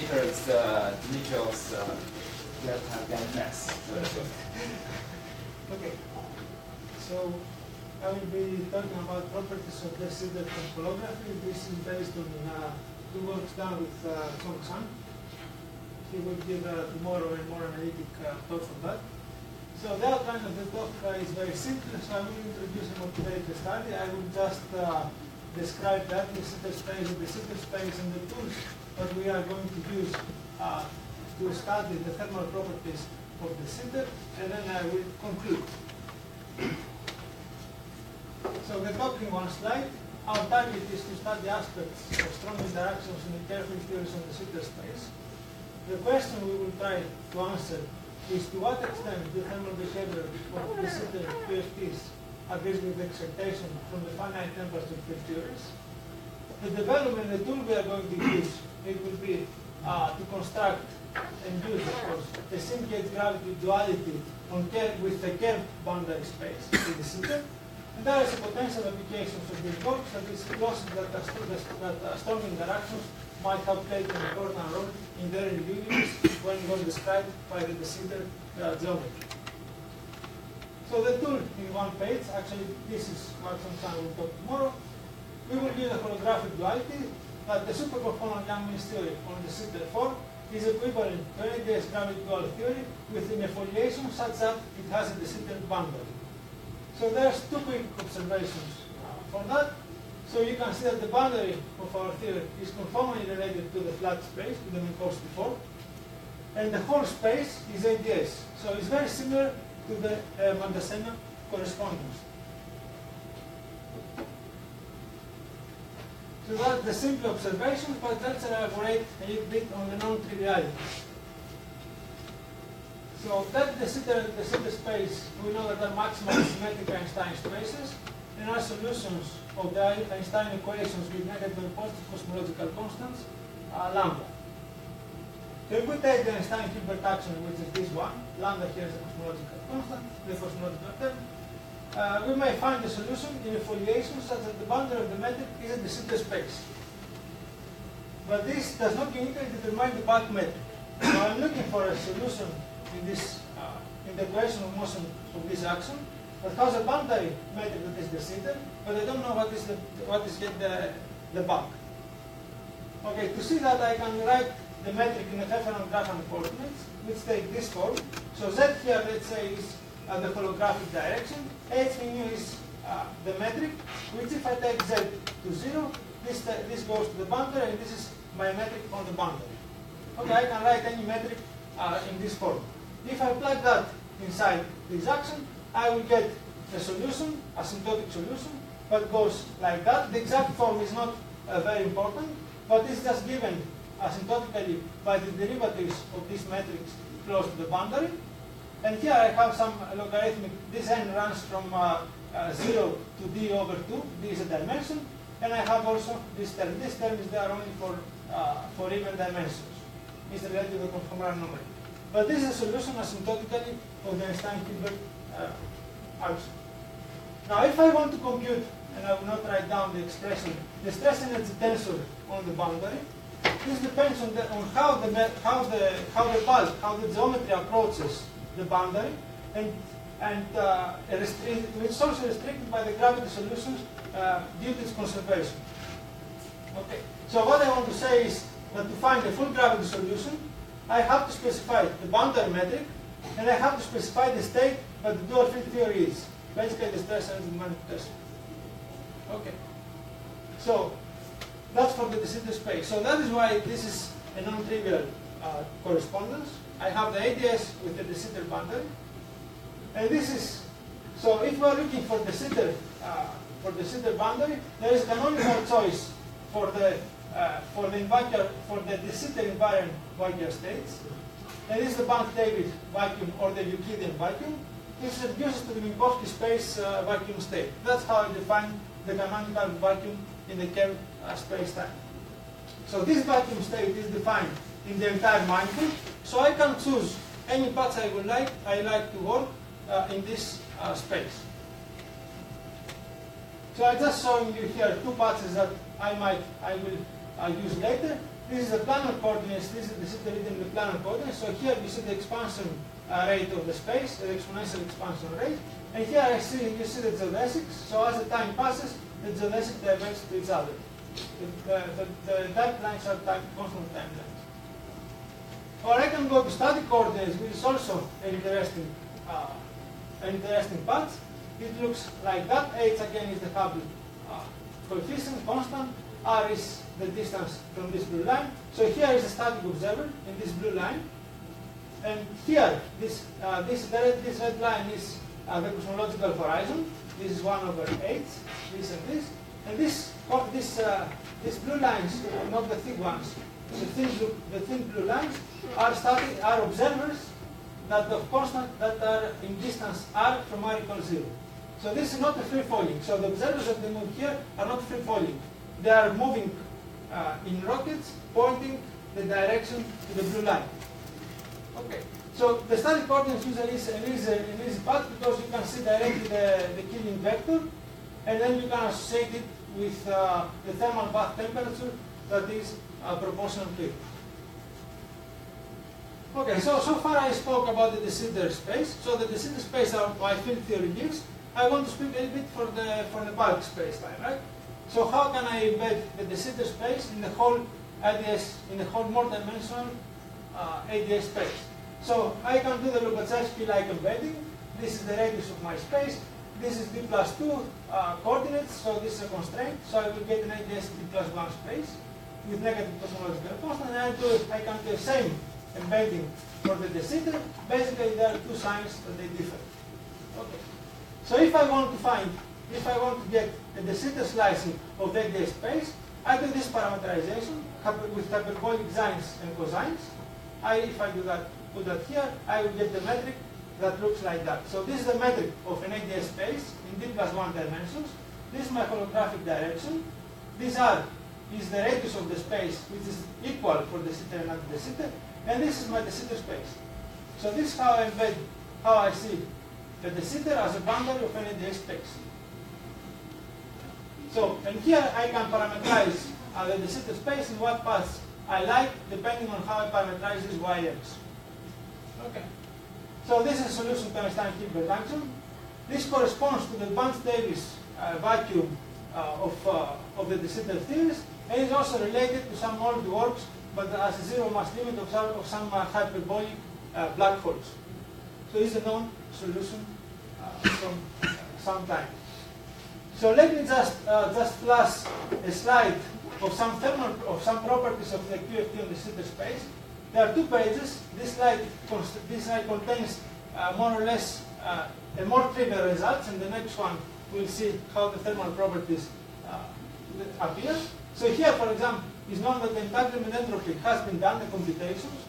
Dimitrios DGiataganas1. Okay, so I will be talking about properties of the Sitter topolography. This is based on two works done with Chong-san. He will give tomorrow a more analytic talk on that. So the outline of the talk is very simple, so I will introduce a motivated study. I will just describe that, the Sitter space and the tools that we are going to use to study the thermal properties of the Sitter, and then I will conclude. So the talk in one slide. Our target is to study aspects of strong interactions in the careful theories on the Sitter space. The question we will try to answer is to what extent the thermal behavior of the Sitter QFTs agrees with the excitation from the finite temperature field theories. The development, the tool we are going to use, it will be to construct and use, of course, a sink-gauge gravity duality with a curved boundary space in the Sitter. And there is a potential applications of these works, that is losses that strong interactions might have played an important role in their universe when it was described by the de Sitter geometry. So the tool in one page, actually this is what sometime we'll talk tomorrow. We will use a holographic duality that the superconformal Yang-Mills theory on the Sitter form is equivalent to any ADS gravity dual theory within a foliation such that it has a de Sitter boundary. So there's two quick observations for that. So you can see that the boundary of our theory is conformally related to the flat space, to the Minkowski form, and the whole space is ADS. So it's very similar to the Mandelsena correspondence. So that's the simple observation, but let's elaborate a little bit on the non-trivialities. So that the Sitter space, we know that are maximally symmetric Einstein spaces, and are solutions of the Einstein equations with negative and positive cosmological constants, lambda. So if we take the Einstein-Hilbert action, which is this one, lambda here is a cosmological constant, the cosmological term, we may find the solution in a foliation such that the boundary of the metric is in the Sitter space. But this does not uniquely determine the bulk metric. So I'm looking for a solution in this in the equation of motion of this action that has a boundary metric that is the Sitter, but I don't know what is yet the bulk. Okay, to see that I can write the metric in a Pfeffer-Graham coordinates, which take this form. So Z here, let's say, is the holographic direction. H mu is the metric, which if I take Z to 0, this goes to the boundary, and this is my metric on the boundary. Okay, I can write any metric in this form. If I plug that inside this action, I will get a solution, asymptotic solution, that goes like that. The exact form is not very important, but it's just given asymptotically by the derivatives of these metrics close to the boundary. And here I have some logarithmic, this n runs from 0 to d over 2, d is a dimension, and I have also this term. This term is there only for even dimensions. It's related to the conformal anomaly. But this is a solution asymptotically of the Einstein-Hilbert action. Now if I want to compute, and I will not write down the expression, the stress energy tensor on the boundary, this depends on how the bulk, how the geometry approaches the boundary, and it's also restricted by the gravity solutions due to its conservation. Okay. So what I want to say is that to find a full gravity solution, I have to specify the boundary metric, and I have to specify the state that the dual field theory is. Basically, the stress energy manifestation. Okay. So that's for the de Sitter space. So that is why this is a non-trivial correspondence. I have the ADS with the de Sitter boundary, and this is so. If we are looking for the de Sitter boundary, there is a canonical choice for the de Sitter invariant vacuum states, and this is the Bank-David vacuum or the Euclidean vacuum. This reduces to the Minkowski space vacuum state. That's how I define the canonical vacuum in the curved space-time. So this vacuum state is defined in the entire manifold, so I can choose any paths I would like. I like to work in this space. So I'm just showing you here two paths that I will use later, This is the planar coordinates, this is the zeta written in the planar coordinates. So here you see the expansion rate of the space, the exponential expansion rate. And here you see the geodesics. So as the time passes, the geodesic diverges to each other. The dotted lines are constant time lines. Or I can go to static coordinates, which is also an interesting part. It looks like that. H again is the Hubble coefficient, constant. R is the distance from this blue line. So here is a static observer in this blue line. And here, this red line is the cosmological horizon. This is 1/8, this and this. And these blue lines, not the thick ones, the thin blue lines are observers that are in distance r from r equals 0. So this is not a free falling. So the observers that they move here are not free falling. They are moving in rockets, pointing the direction to the blue line. Okay. So the static coordinates usually is an easy part because you can see directly the killing vector, and then you can associate it with the thermal bath temperature that is proportional to it. Okay, so far I spoke about the de Sitter space. So the de Sitter space are my field theory gives. I want to speak a little bit for the bulk space time, right? So how can I embed the de Sitter space in the whole ADS, in the whole more dimensional ADS space? So I can do the Lobachevsky-like embedding. This is the radius of my space. This is d plus 2 coordinates, so this is a constraint. So I will get an ADS d plus 1 space with negative cosmological constant, and I can do the same embedding for the de Sitter. Basically, there are two signs that they differ. Okay. So if I want to get a de Sitter slicing of the ADS space, I do this parameterization with hyperbolic sines and cosines. If I do that, put that here, I will get the metric that looks like that. So this is the metric of an ADS space in d plus 1 dimensions. This is my holographic direction. This r is the radius of the space, which is equal for de Sitter and anti-de Sitter. And this is my de Sitter space. So this is how I see the de Sitter as a boundary of an ADS space. So, and here I can parameterize the de Sitter space in what paths I like, depending on how I parameterize these YMs. Okay. So this is a solution to Einstein-Hilbert function. This corresponds to the Bunch-Davies vacuum of the de Sitter theories, and is also related to some old works, but as a zero mass limit of some hyperbolic black holes. So it's a known solution from some time. So let me just flash a slide of some properties of the QFT on the de Sitter space. There are two pages. This slide contains more or less a more trivial results, and the next one we'll see how the thermal properties appear. So here, for example, is known that the entanglement entropy has been done, the computations.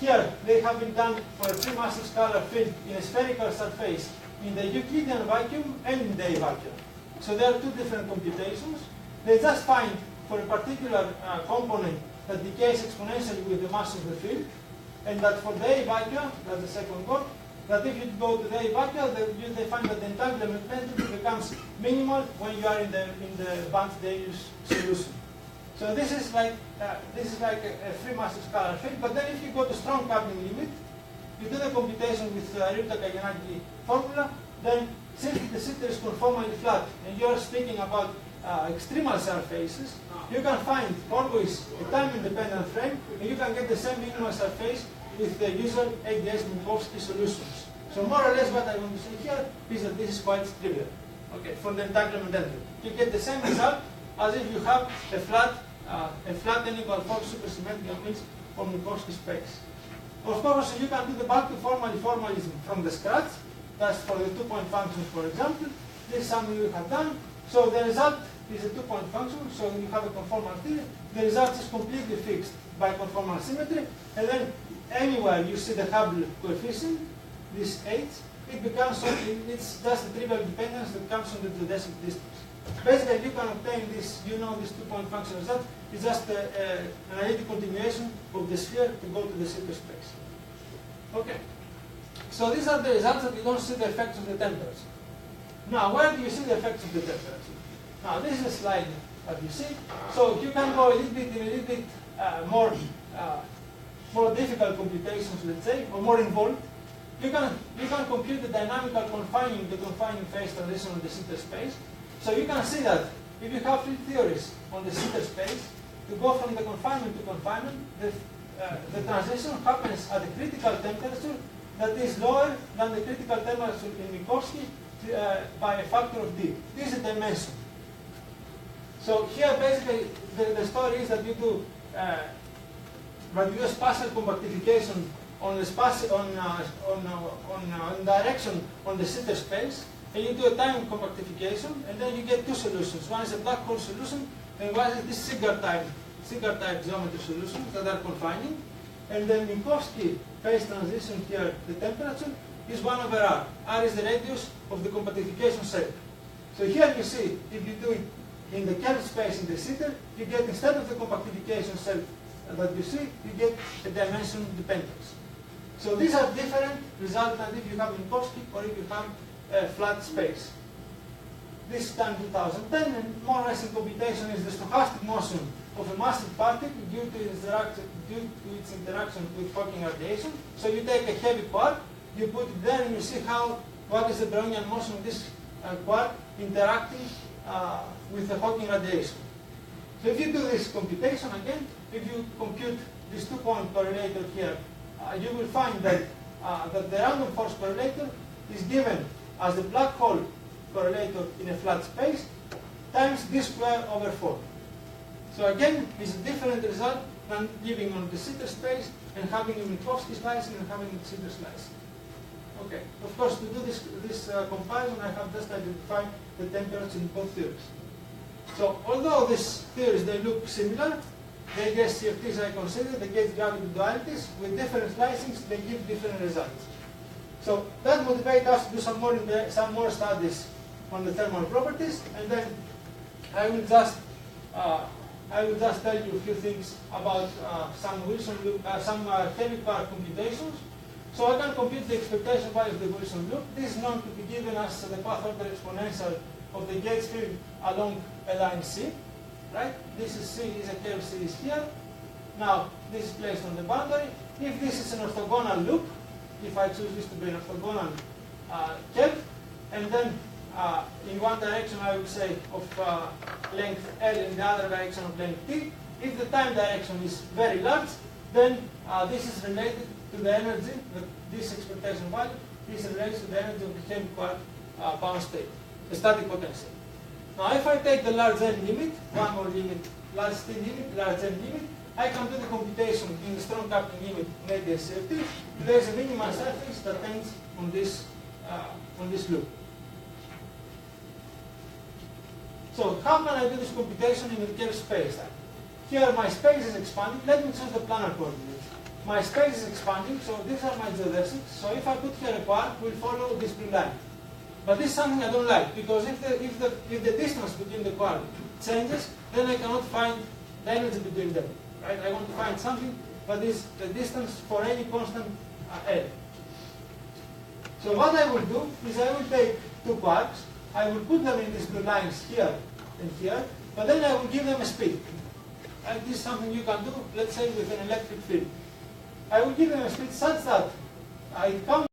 Here, they have been done for a three-massive scalar field in a spherical surface in the Euclidean vacuum and in the A vacuum. So there are two different computations. They just find for a particular component that decays exponentially with the mass of the field, and that for the A vacuum, that's the second work, that if you go to the A vacuum, they find that the entanglement entropy becomes minimal when you are in the Bunch-Davies solution. So this is like a free massive scalar field. But then if you go to strong coupling limit, you do the computation with the Untitled formula, then since the de Sitter is conformally flat, and you are speaking about extremal surfaces, you can find always a time-independent frame, and you can get the same minimal surface with the usual ADS Minkowski solutions. So more or less what I want to say here is that this is quite trivial. Okay, for the entanglement entropy. You get the same result as if you have a flat n equal 4 supersymmetrical means for Minkowski space. Of course, you can do the bulk to formalism from the scratch. That's for the two-point functions, for example. This is something we have done. So the result is a two-point function, so you have a conformal theory. The result is completely fixed by conformal symmetry, and then anywhere you see the Hubble coefficient, this h, it's just a trivial dependence that comes from the geodesic distance. Basically, you can obtain this, this two-point function result. It's just an analytic continuation of the sphere to go to the de Sitter space. Okay. So these are the results that you don't see the effects of the temperature. Now, where do you see the effects of the temperature? Now, this is a slide that you see. So you can go a little bit more difficult computations, let's say, or more involved. You can compute the dynamical confining, the confining phase transition on the Sitter space. So you can see that if you have field theories on the Sitter space, to go from the confinement to confinement, the transition happens at a critical temperature that is lower than the critical temperature in Minkowski by a factor of d. This is a dimension. So here basically the story is that you do spatial compactification on the direction on the Sitter space, and you do a time compactification, and then you get two solutions. One is a black hole solution, and one is this Sigard type geometry solutions that are confining. And then Minkowski phase transition here, the temperature is 1 over r. R is the radius of the compactification set. So here you see, if you do it in the curved space in the Sitter, you get, instead of the compactification set that you see, you get a dimension dependence. So these are different results than if you have Minkowski or if you have a flat space. This is done in 2010, and more or less in computation is the stochastic motion of a massive particle due to its interaction with Hawking radiation. So you take a heavy quark, you put it there, and you see what is the Brownian motion of this quark interacting with the Hawking radiation. So if you do this computation again, if you compute this two-point correlator here, you will find that, that the random force correlator is given as the black hole correlator in a flat space times d squared over 4. So again, it's a different result than living on the Sitter space and having a Minkowski slicing and having a Sitter slicing. Okay, of course, to do this comparison, I have just identified the temperatures in both theories. So although these theories, they look similar, they get CFTs I consider, they get gravity dualities, with different slicings, they give different results. So that motivates us to do some more studies on the thermal properties, and then I will just tell you a few things about some Wilson loop, some heavy quark computations. So I can compute the expectation value of the Wilson loop. This is known to be given as the path order exponential of the gauge field along a line C. Right? This is C, is a curve C is here. Now this is placed on the boundary. If this is an orthogonal loop, if I choose this to be an orthogonal curve, and then in one direction I would say of length L, in the other direction of length T. If the time direction is very large, then this is related to the energy, this expectation value is related to the energy of the heavy quark bound state, the static potential. Now if I take the large N limit, one more limit, large T limit, large N limit, I can do the computation in the strong coupling limit made by CFT. There is a minimal surface that ends on this loop. So how can I do this computation in the curved space? Here my space is expanding. Let me choose the planar coordinates. My space is expanding, so these are my geodesics. So if I put here a quark, we'll follow this blue line. But this is something I don't like, because if the distance between the quark changes, then I cannot find the energy between them. Right? I want to find something that is the distance for any constant L. So what I will do is I will take two quarks, I will put them in these blue lines here and here, but then I will give them a speed. And this is something you can do, let's say, with an electric field. I will give them a speed such that it comes